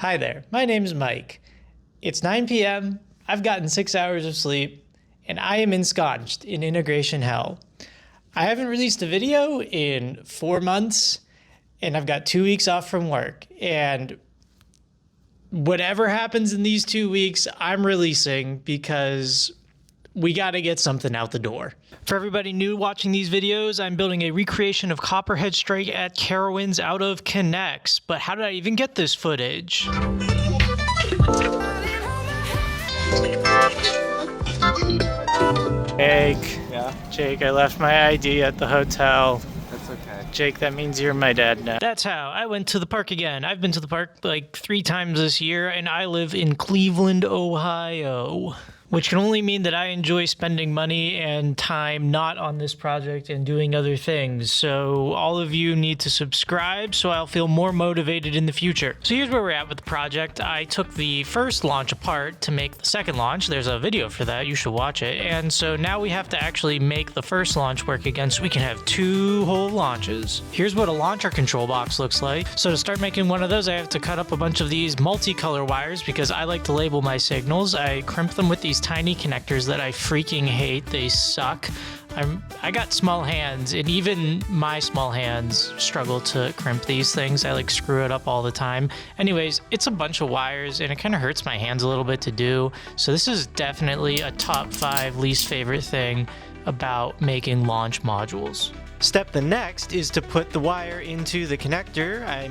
Hi there, my name's Mike. It's 9 p.m., I've gotten 6 hours of sleep, and I am ensconced in integration hell. I haven't released a video in 4 months, and I've got 2 weeks off from work. And whatever happens in these 2 weeks, I'm releasing because we got to get something out the door. For everybody new watching these videos, I'm building a recreation of Copperhead Strike at Carowinds out of Knex. But how did I even get this footage? Jake. Yeah? Jake, I left my ID at the hotel. That's okay. Jake, that means you're my dad now. That's how I went to the park again. I've been to the park like 3 times this year, and I live in Cleveland, Ohio. Which can only mean that I enjoy spending money and time not on this project and doing other things. So all of you need to subscribe so I'll feel more motivated in the future. So here's where we're at with the project. I took the first launch apart to make the second launch. There's a video for that. You should watch it. And so now we have to actually make the first launch work again so we can have 2 whole launches. Here's what a launcher control box looks like. So to start making one of those, I have to cut up a bunch of these multicolor wires because I like to label my signals. I crimp them with these tiny connectors that I freaking hate. They suck. I got small hands, and even my small hands struggle to crimp these things. I like screw it up all the time. Anyways, it's a bunch of wires, and it kind of hurts my hands a little bit to do. So this is definitely a top 5 least favorite thing about making launch modules. Step the next is to put the wire into the connector. I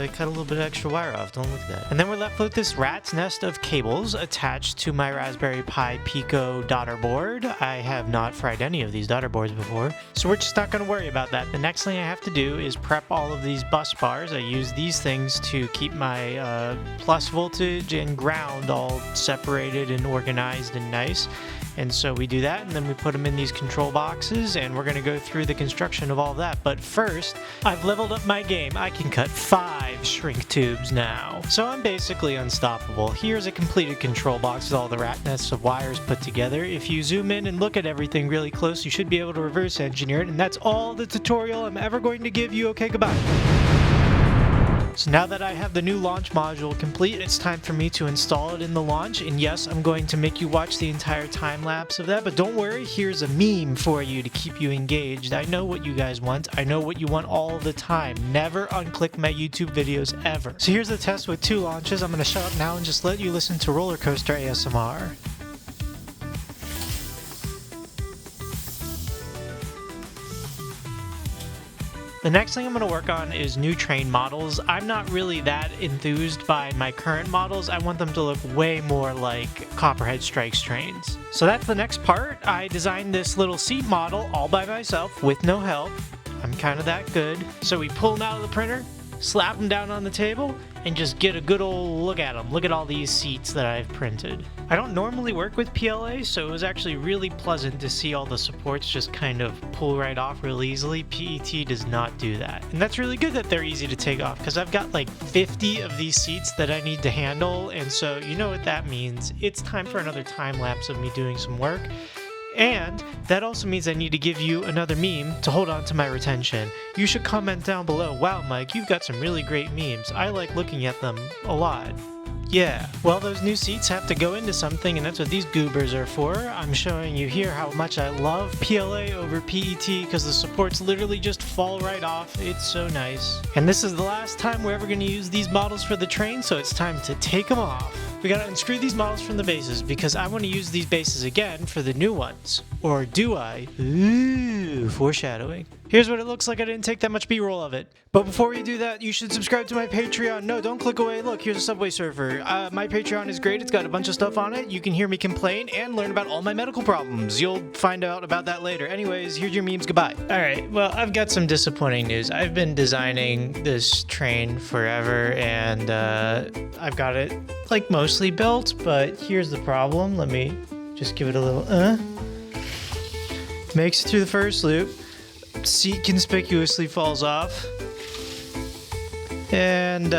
cut a little bit of extra wire off, don't look at that. And then we're left with this rat's nest of cables attached to my Raspberry Pi Pico daughter board. I have not fried any of these daughter boards before, so we're just not gonna worry about that. The next thing I have to do is prep all of these bus bars. I use these things to keep my plus voltage and ground all separated and organized and nice. And so we do that, and then we put them in these control boxes, and we're going to go through the construction of all of that. But first, I've leveled up my game. I can cut 5 shrink tubes now. So I'm basically unstoppable. Here's a completed control box with all the rat nests of wires put together. If you zoom in and look at everything really close, you should be able to reverse engineer it, and that's all the tutorial I'm ever going to give you. Okay, goodbye. So now that I have the new launch module complete, it's time for me to install it in the launch. And yes, I'm going to make you watch the entire time lapse of that, but don't worry, here's a meme for you to keep you engaged. I know what you guys want. I know what you want all the time. Never unclick my YouTube videos ever. So here's the test with 2 launches. I'm going to shut up now and just let you listen to roller coaster ASMR. The next thing I'm going to work on is new train models. I'm not really that enthused by my current models. I want them to look way more like Copperhead Strike's trains. So that's the next part. I designed this little seat model all by myself with no help. I'm kind of that good. So we pull them out of the printer, slap them down on the table, and just get a good old look at them. Look at all these seats that I've printed. I don't normally work with PLA, so it was actually really pleasant to see all the supports just kind of pull right off real easily. PET does not do that. And that's really good that they're easy to take off, because I've got like 50 of these seats that I need to handle, and so you know what that means. It's time for another time lapse of me doing some work. And that also means I need to give you another meme to hold on to my retention. You should comment down below, wow Mike, you've got some really great memes. I like looking at them a lot. Yeah, well those new seats have to go into something, and that's what these goobers are for. I'm showing you here how much I love PLA over PET because the supports literally just fall right off. It's so nice. And this is the last time we're ever going to use these models for the train, so it's time to take them off. We gotta unscrew these models from the bases because I want to use these bases again for the new ones. Or do I? Ooh, foreshadowing. Here's what it looks like. I didn't take that much B-roll of it. But before we do that, you should subscribe to my Patreon. No, don't click away. Look, here's a Subway Surfer. My Patreon is great. It's got a bunch of stuff on it. You can hear me complain and learn about all my medical problems. You'll find out about that later. Anyways, here's your memes. Goodbye. Alright, well, I've got some disappointing news. I've been designing this train forever, and I've got it, like, mostly built, but here's the problem. Let me just give it a little Makes it through the first loop. Seat conspicuously falls off. And,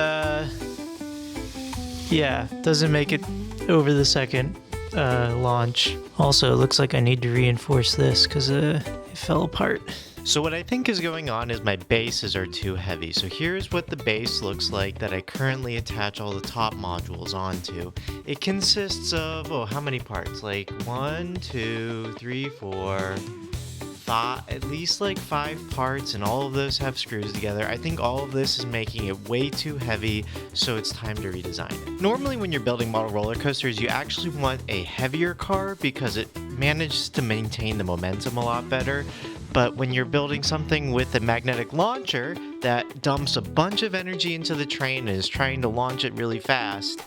yeah, doesn't make it over the second launch. Also, it looks like I need to reinforce this because it fell apart. So what I think is going on is my bases are too heavy. So here's what the base looks like that I currently attach all the top modules onto. It consists of, how many parts? Like 1, 2, 3, 4, 5, at least like 5 parts, and all of those have screws together. I think all of this is making it way too heavy, so it's time to redesign it. Normally when you're building model roller coasters, you actually want a heavier car because it manages to maintain the momentum a lot better. But when you're building something with a magnetic launcher that dumps a bunch of energy into the train and is trying to launch it really fast,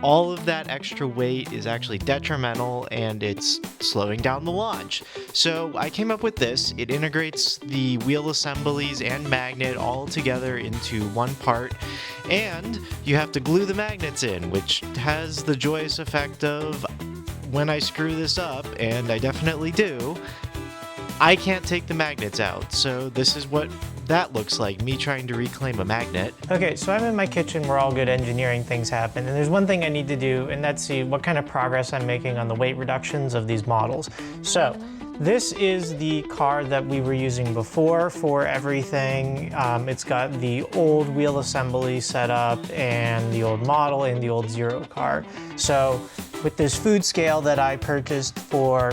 all of that extra weight is actually detrimental and it's slowing down the launch. So I came up with this. It integrates the wheel assemblies and magnet all together into one part, and you have to glue the magnets in, which has the joyous effect of, when I screw this up, and I definitely do, I can't take the magnets out. So this is what that looks like, me trying to reclaim a magnet. Okay, so I'm in my kitchen where all good engineering things happen, and there's one thing I need to do, and that's see what kind of progress I'm making on the weight reductions of these models. So this is the car that we were using before for everything. It's got the old wheel assembly set up and the old model and the old Zero car. So with this food scale that I purchased for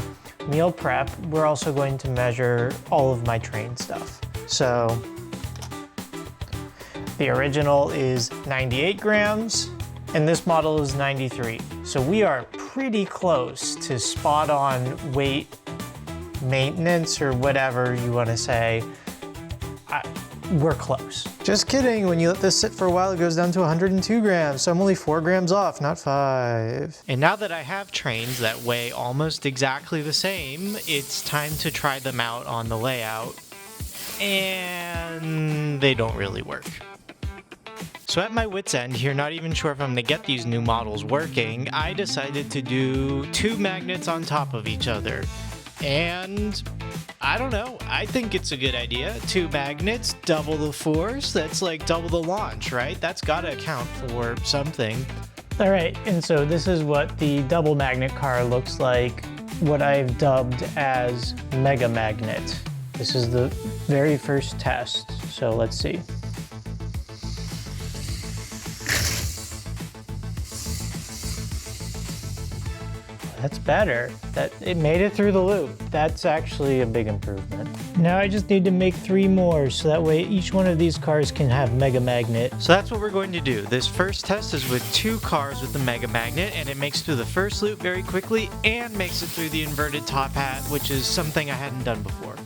meal prep, we're also going to measure all of my train stuff. So the original is 98 grams and this model is 93. So we are pretty close to spot on weight maintenance, or whatever you want to say. We're close. Just kidding, when you let this sit for a while, it goes down to 102 grams, so I'm only 4 grams off, not 5. And now that I have trains that weigh almost exactly the same, it's time to try them out on the layout, and they don't really work. So at my wit's end here, not even sure if I'm gonna get these new models working, I decided to do 2 magnets on top of each other. And I don't know, I think it's a good idea. 2 magnets, double the force, that's like double the launch, right? That's gotta account for something. All right, and so this is what the double magnet car looks like, what I've dubbed as Mega Magnet. This is the very first test, so let's see. That's better. It made it through the loop. That's actually a big improvement. Now I just need to make 3 more, so that way each one of these cars can have Mega Magnet. So that's what we're going to do. This first test is with 2 cars with the Mega Magnet, and it makes through the first loop very quickly and makes it through the inverted top hat, which is something I hadn't done before.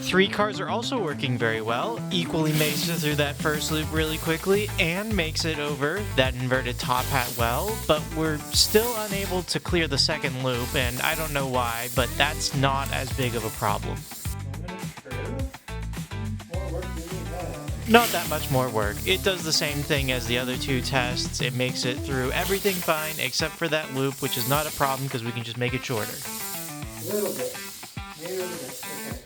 3 cars are also working very well, equally makes it through that first loop really quickly and makes it over that inverted top hat well, but we're still unable to clear the second loop, and I don't know why, but that's not as big of a problem. Not that much more work. It does the same thing as the other 2 tests. It makes it through everything fine except for that loop, which is not a problem because we can just make it shorter. A little bit. Maybe a little bit. Okay.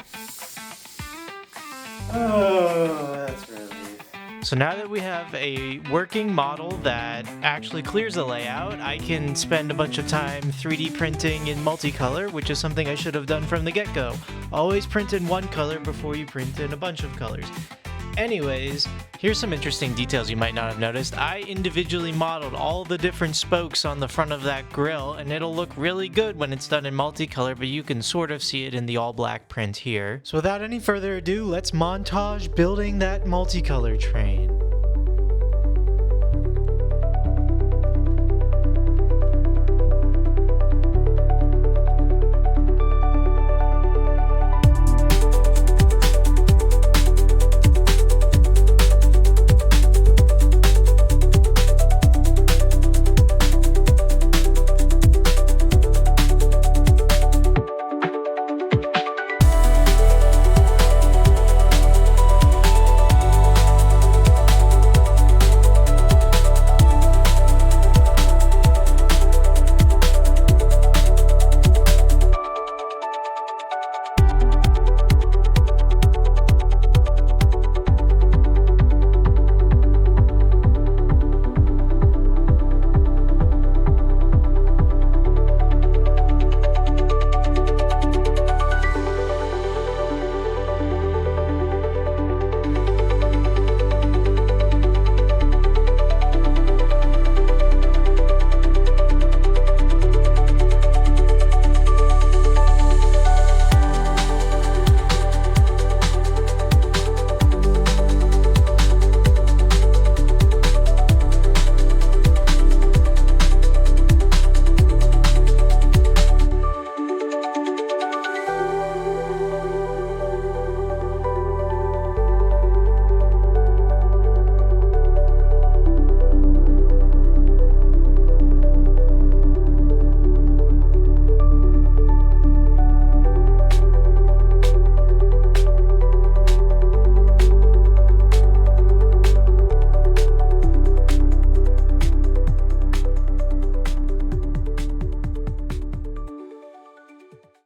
Oh, that's relief. So now that we have a working model that actually clears the layout, I can spend a bunch of time 3D printing in multicolor, which is something I should have done from the get-go. Always print in one color before you print in a bunch of colors. Anyways, here's some interesting details you might not have noticed. I individually modeled all the different spokes on the front of that grill, and it'll look really good when it's done in multicolor, but you can sort of see it in the all-black print here. So without any further ado, let's montage building that multicolor train.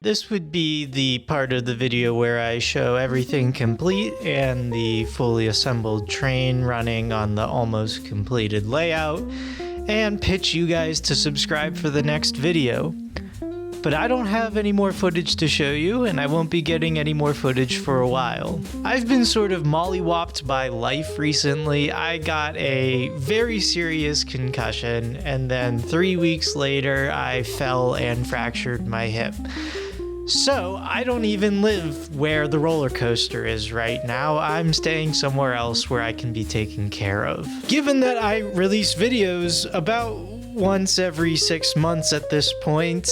This would be the part of the video where I show everything complete and the fully assembled train running on the almost completed layout, and pitch you guys to subscribe for the next video. But I don't have any more footage to show you, and I won't be getting any more footage for a while. I've been sort of mollywopped by life recently. I got a very serious concussion, and then 3 weeks later I fell and fractured my hip. So I don't even live where the roller coaster is right now. I'm staying somewhere else where I can be taken care of. Given that I release videos about once every 6 months at this point,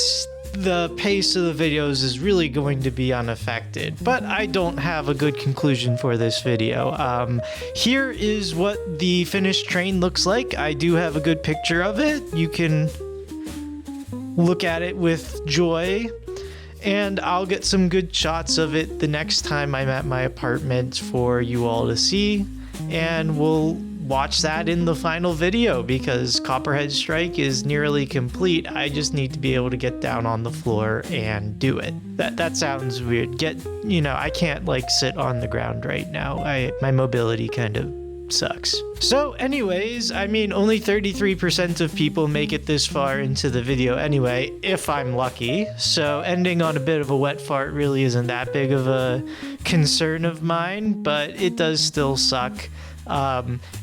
the pace of the videos is really going to be unaffected, but I don't have a good conclusion for this video. Here is what the finished train looks like. I do have a good picture of it. You can look at it with joy, and I'll get some good shots of it the next time I'm at my apartment for you all to see, and we'll watch that in the final video because Copperhead Strike is nearly complete. I just need to be able to get down on the floor and do it. That sounds weird. I can't like sit on the ground right now. My mobility kind of sucks. So anyways, I mean, only 33% of people make it this far into the video anyway, if I'm lucky. So ending on a bit of a wet fart really isn't that big of a concern of mine, but it does still suck.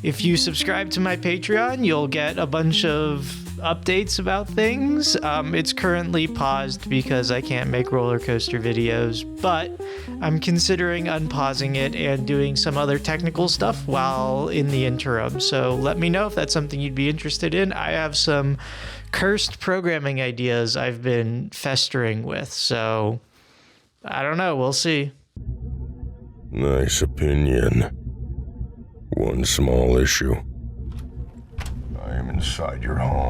If you subscribe to my Patreon, you'll get a bunch of updates about things. It's currently paused because I can't make roller coaster videos, but I'm considering unpausing it and doing some other technical stuff while in the interim. So let me know if that's something you'd be interested in. I have some cursed programming ideas I've been festering with, so I don't know, we'll see. Nice opinion. One small issue. I am inside your home.